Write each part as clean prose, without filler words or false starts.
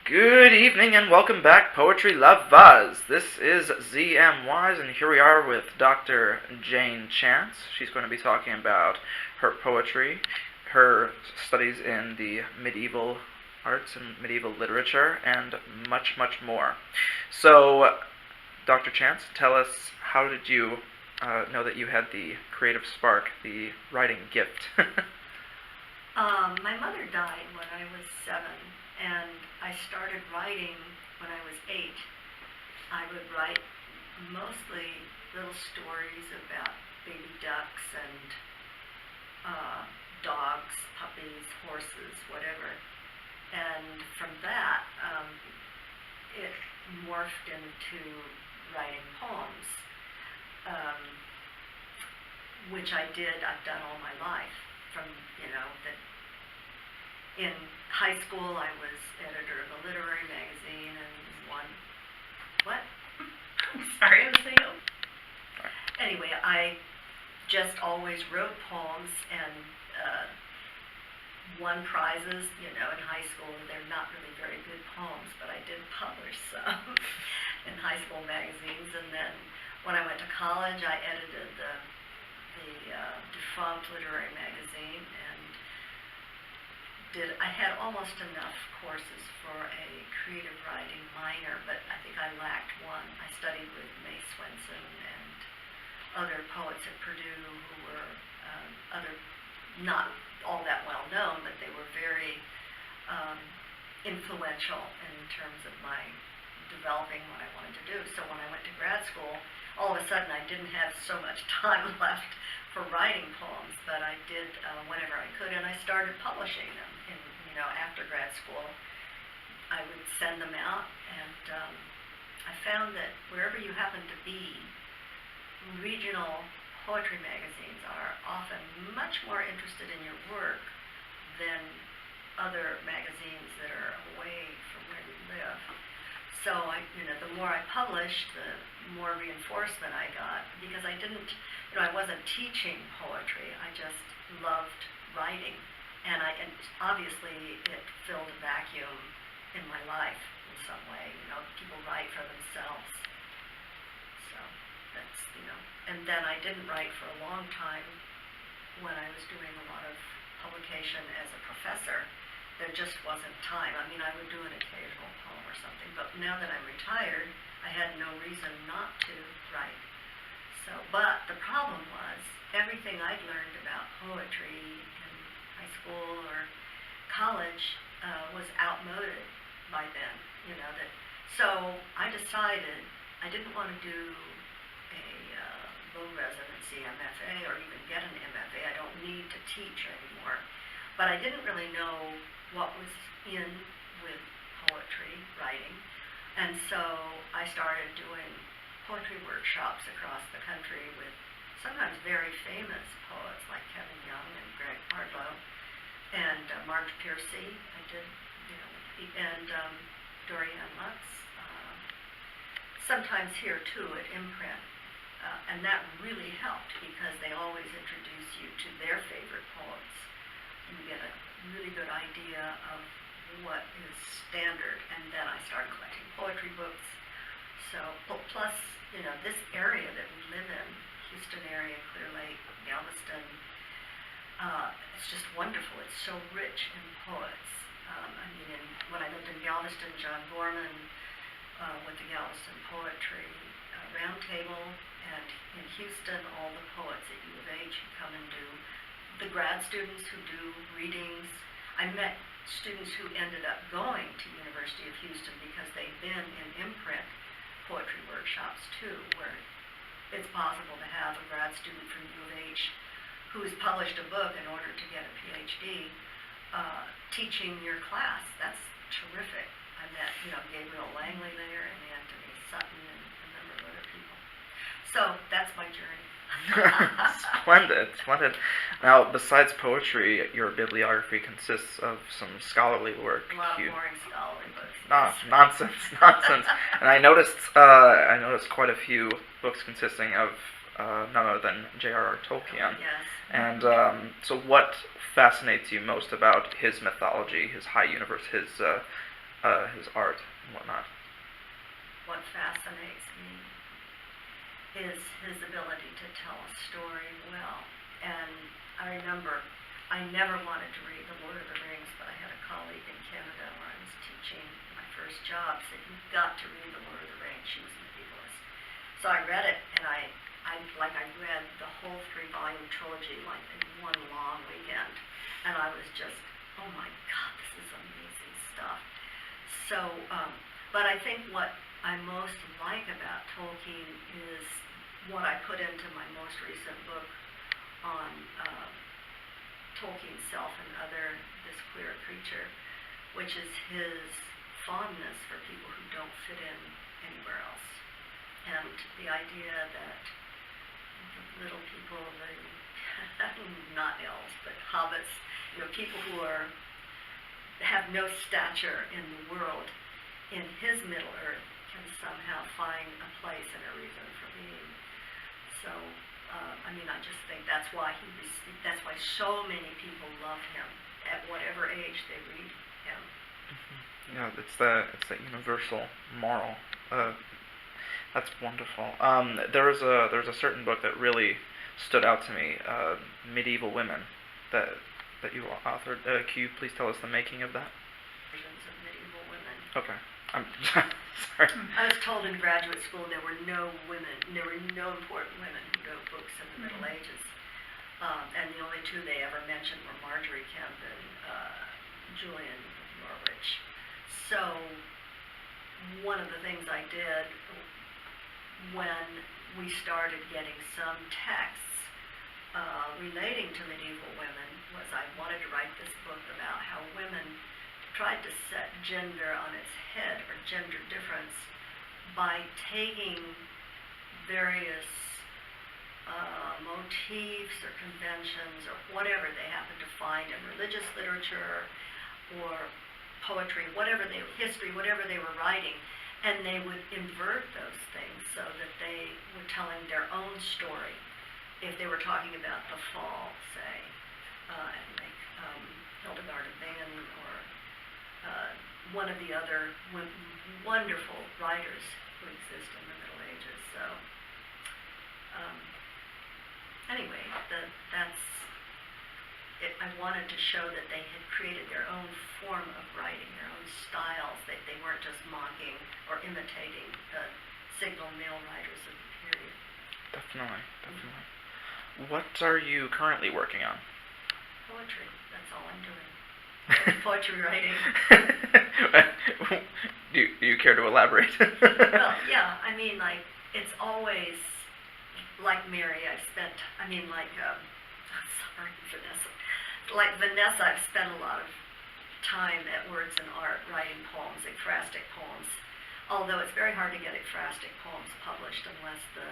Good evening and welcome back, Poetry Lovers. This is ZM Wise, and here we are with Dr. Jane Chance. She's going to be talking about her poetry, her studies in the medieval arts and medieval literature, and much, much more. So, Dr. Chance, tell us, how did you know that you had the creative spark, the writing gift? My mother died when I was 7, and I started writing when I was 8. I would write mostly little stories about baby ducks and dogs, puppies, horses, whatever. And from that, it morphed into writing poems, um, which I've done all my life. From, that in high school I was editor of a literary magazine and what? I'm sorry, I'm saying. Anyway, I just always wrote poems and won prizes, in high school. They're not really very good poems, but I did publish some in high school magazines. And then when I went to college, I edited the defunct literary magazine, and I had almost enough courses for a creative writing minor, but I think I lacked one. I studied with May Swenson and other poets at Purdue who were not all that well known, but they were very influential in terms of my developing what I wanted to do. So when I went to grad school, all of a sudden I didn't have so much time left for writing poems, but I did whenever I could, and I started publishing them. After grad school, I would send them out, and I found that wherever you happen to be, regional poetry magazines are often much more interested in your work than other magazines that are away from where you live. So the more I published, the more reinforcement I got, because I wasn't teaching poetry. I just loved writing, and obviously it filled a vacuum in my life in some way. People write for themselves, so that's. And then I didn't write for a long time when I was doing a lot of publication as a professor. There just wasn't time. I would do an occasional poem or something, but now that I'm retired, I had no reason not to write. But the problem was, everything I'd learned about poetry in high school or college was outmoded by then. So I decided I didn't want to do a low residency MFA or even get an MFA. I don't need to teach anymore. But I didn't really know what was in with poetry writing, and so I started doing poetry workshops across the country with sometimes very famous poets like Kevin Young and Greg Hardlow and Marge Piercy. I did, and Dorianne Lutz. Sometimes here too at imprint, and that really helped because they always introduce you to their favorite poets. You get a really good idea of what is standard, and then I started collecting poetry books. So plus, this area that we live in, Houston area, Clear Lake, Galveston, it's just wonderful. It's so rich in poets. When I lived in Galveston, John Gorman with the Galveston Poetry Roundtable, and in Houston, all the poets at U of H who come and do the grad students who do readings. I met students who ended up going to University of Houston because they've been in imprint poetry workshops too, where it's possible to have a grad student from U of H who's published a book in order to get a PhD teaching your class. That's terrific. I met Gabriel Langley there and Anthony Sutton and a number of other people. So that's my journey. Splendid, splendid. Now, besides poetry, your bibliography consists of some scholarly work. A lot of boring scholarly books. Nonsense, nonsense. And I noticed quite a few books consisting of none other than JRR Tolkien. Yes. And so, what fascinates you most about his mythology, his high universe, his his art and whatnot? What fascinates me is his ability to tell a story well. And I remember I never wanted to read The Lord of the Rings, but I had a colleague in Canada where I was teaching my first job said, "You've got to read The Lord of the Rings." She was a medievalist. So I read it, and I read the whole 3-volume trilogy like in one long weekend. And I was just, oh my God, this is amazing stuff. So, but I think what I most like about Tolkien is what I put into my most recent book on Tolkien's self and other, this queer creature, which is his fondness for people who don't fit in anywhere else. And the idea that the little people, not elves, but hobbits, people who have no stature in the world, in his Middle Earth, can somehow find a place and a reason for being. So, I just think that's why so many people love him at whatever age they read him. Mm-hmm. Yeah, it's that universal moral. That's wonderful. There was a certain book that really stood out to me, Medieval Women, that you authored. Can you please tell us the making of that? Versions of Medieval Women. Okay. I'm sorry. I was told in graduate school there were no important women who wrote books in the Middle Ages. And the only two they ever mentioned were Marjorie Kemp and Julian Norwich. So one of the things I did when we started getting some texts relating to medieval women was I wanted to write this book about how women tried to set gender on its head, or gender difference, by taking various motifs or conventions or whatever they happened to find in religious literature or poetry, history, whatever they were writing, and they would invert those things so that they were telling their own story. If they were talking about the fall, say, like Hildegard of Bingen or one of the other wonderful writers who exist in the Middle Ages. So, anyway, that's it. I wanted to show that they had created their own form of writing, their own styles. That they weren't just mocking or imitating the signal male writers of the period. Definitely. What are you currently working on? Poetry. That's all I'm doing. Poetry writing. Do you care to elaborate? Well, yeah. It's always like Mary. Sorry, Vanessa. Like Vanessa, I've spent a lot of time at Words and Art writing poems, ekphrastic poems. Although it's very hard to get ekphrastic poems published unless the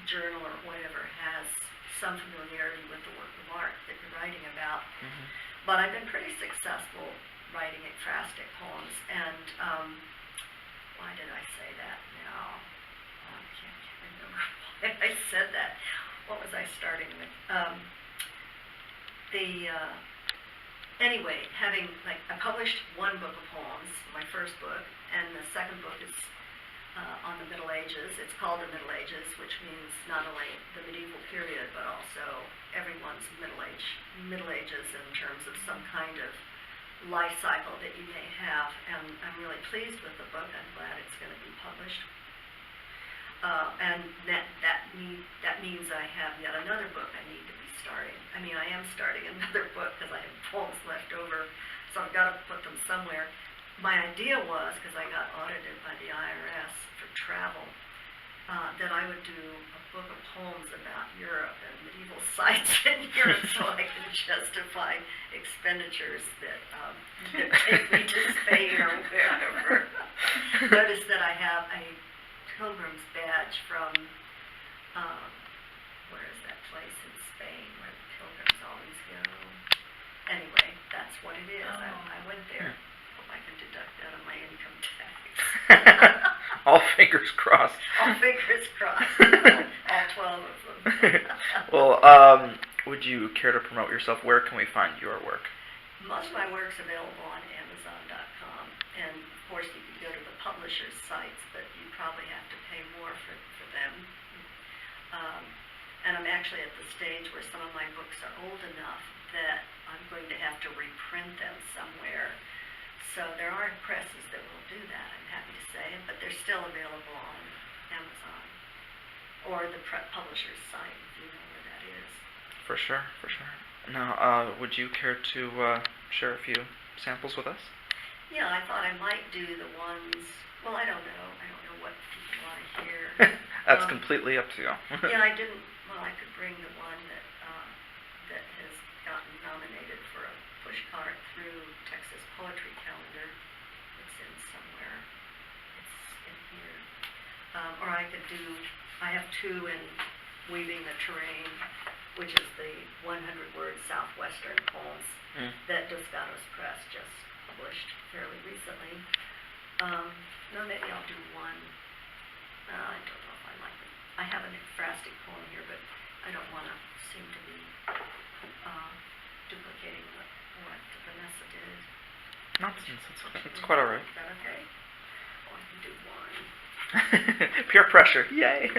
journal or whatever has some familiarity with the work of art that you're writing about. Mm-hmm. But I've been pretty successful writing ekphrastic poems, and why did I say that now? I can't remember why I said that. What was I starting with? Anyway, I published one book of poems, my first book, and the second book is on the Middle Ages. It's called the Middle Ages, which means not only the medieval period, but also everyone's Middle Ages in terms of some kind of life cycle that you may have. And I'm really pleased with the book. I'm glad it's going to be published. And that means I have yet another book I need to be starting. I am starting another book because I have poems left over, so I've got to put them somewhere. My idea was, because I got audited by the IRS for travel, that I would do a book of poems about Europe and medieval sites in Europe so I can justify expenditures that take me to Spain or wherever. Notice that I have a pilgrim's badge from, where is that place in Spain where the pilgrims always go? Anyway, that's what it is. I went there. I can deduct that on my income tax. All fingers crossed. All fingers crossed. All 12 of them. Well, would you care to promote yourself? Where can we find your work? Most of my work's available on Amazon.com, and of course publishers' sites, but you probably have to pay more for them. And I'm actually at the stage where some of my books are old enough that I'm going to have to reprint them somewhere. So there aren't presses that will do that, I'm happy to say, but they're still available on Amazon or the publisher's site, if you know where that is. For sure, for sure. Now, would you care to share a few samples with us? Yeah, I thought I might do the ones, well, I don't know what people want to hear. That's completely up to you. Yeah, I could bring the one that has gotten nominated for a pushcart through Texas Poetry Calendar. It's in somewhere. It's in here. Or I have two in Weaving the Terrain, which is the 100-word Southwestern poems that Dos Gatos Press just published fairly recently. No, maybe I'll do one. I don't know if I like it. I have an ekphrastic poem here, but I don't want to seem to be duplicating what Vanessa did. Nonsense. It's quite all right. Is that okay? Oh, I can do one. Peer pressure. Yay.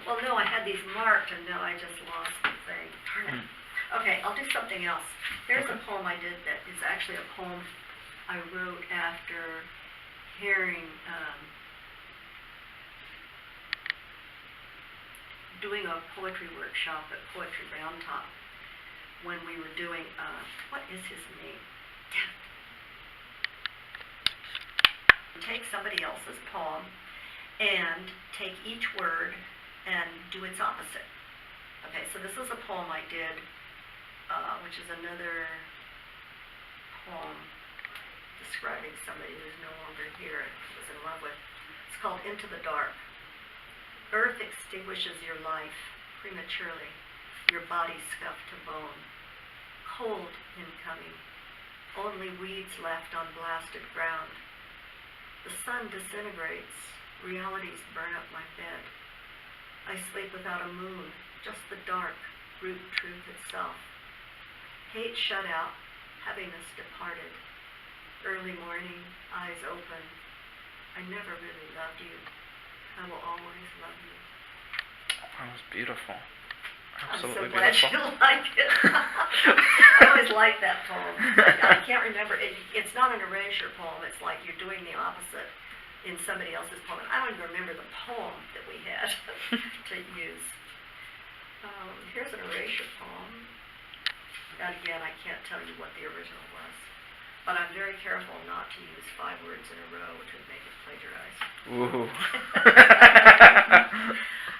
Well, no, I had these marked, and now I just lost the thing. Darn it. Okay, I'll do something else. Here's a poem I did that is actually a poem I wrote after hearing, doing a poetry workshop at Poetry Round Top when we were doing, what is his name? Take somebody else's poem and take each word and do its opposite. Okay, so this is a poem I did, which is another poem describing somebody who's no longer here and was in love with. It's called Into the Dark. Earth extinguishes your life prematurely, your body scuffed to bone. Cold incoming, only weeds left on blasted ground. The sun disintegrates, realities burn up my bed. I sleep without a moon, just the dark, root truth itself. Hate shut out, happiness departed. Early morning, eyes open. I never really loved you. I will always love you. That was beautiful. I'm so Absolutely glad beautiful. you like it. I always like that poem. I can't remember. It's not an erasure poem. It's like you're doing the opposite in somebody else's poem. I don't even remember the poem that we had to use. Here's an erasure poem. And again, I can't tell you what the original was. But I'm very careful not to use 5 words in a row, which would make it plagiarize. Ooh.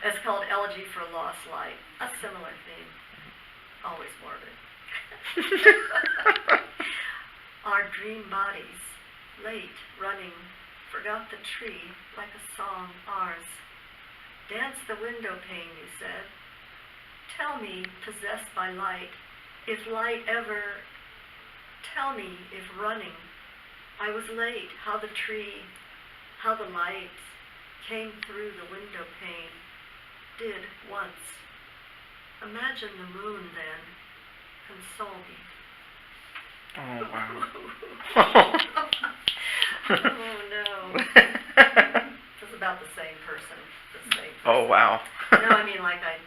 It's called Elegy for Lost Light. A similar theme. Always morbid. Our dream bodies, late, running, forgot the tree like a song, ours. Dance the window pane, you said. Tell me, possessed by light, if light ever... Tell me if running, I was late, how the tree, how the light came through the window pane, did once. Imagine the moon then, console me. Oh, wow. Oh, no. It's about the same person, the same person. Oh, wow. No, I mean, like, I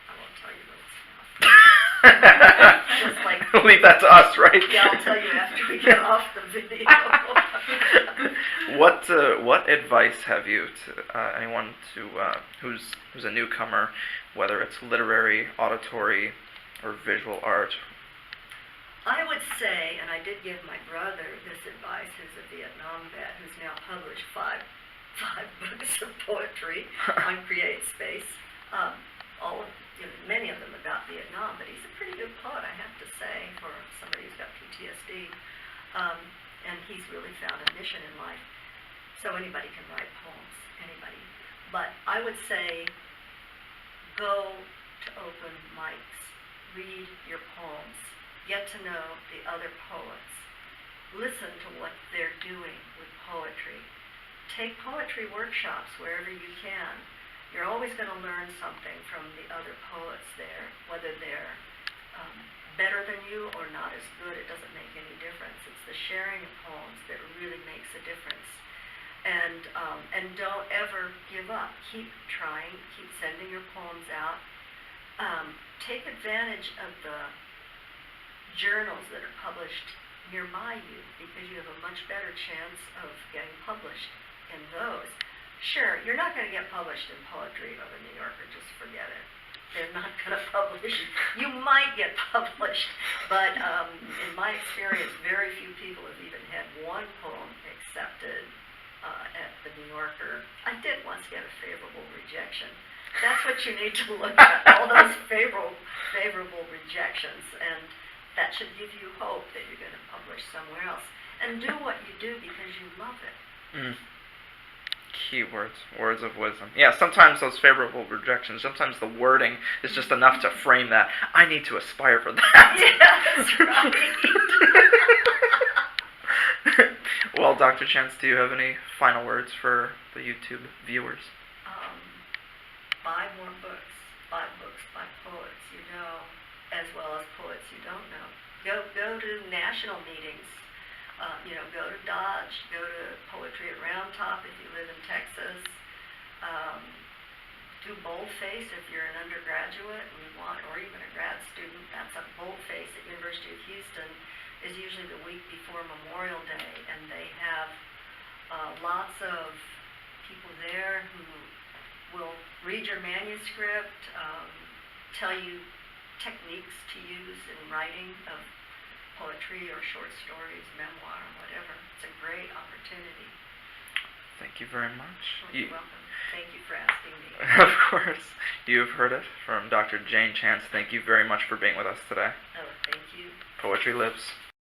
won't tell you those. Just like, leave that to us, right? yeah, I'll tell you after we get off the video. What advice have you to anyone who's a newcomer, whether it's literary, auditory, or visual art? I would say, and I did give my brother this advice, who's a Vietnam vet, who's now published five books of poetry on Create Space. Many of them about Vietnam, but he's a pretty good poet, I have to say, for somebody who's got PTSD. And he's really found a mission in life. So anybody can write poems, anybody. But I would say, go to open mics, read your poems, get to know the other poets, listen to what they're doing with poetry. Take poetry workshops wherever you can. You're always going to learn something from the other poets there, whether they're better than you or not as good. It doesn't make any difference. It's the sharing of poems that really makes a difference. And don't ever give up. Keep trying. Keep sending your poems out. Take advantage of the journals that are published nearby you, because you have a much better chance of getting published in those. Sure, you're not going to get published in Poetry or the New Yorker. Just forget it. They're not going to publish. You might get published, but in my experience, very few people have even had one poem accepted at the New Yorker. I did once get a favorable rejection. That's what you need to look at, all those favorable rejections, and that should give you hope that you're going to publish somewhere else. And do what you do because you love it. Keywords, words of wisdom. Yeah, sometimes those favorable rejections, sometimes the wording is just enough to frame that. I need to aspire for that. Yeah, that's right. Well, Dr. Chance, do you have any final words for the YouTube viewers? Buy more books. Buy books by poets you know, as well as poets you don't know. Go to national meetings. Go to Dodge. Go to Poetry at Round Top if you live in Texas. Do boldface if you're an undergraduate and you want, or even a grad student. That's a boldface at University of Houston. Is usually the week before Memorial Day, and they have lots of people there who will read your manuscript, tell you techniques to use in writing of poetry or short stories, memoir, whatever. It's a great opportunity. Thank you very much. You're welcome. Thank you for asking me. Of course. You've heard it from Dr. Jane Chance. Thank you very much for being with us today. Oh, thank you. Poetry lives.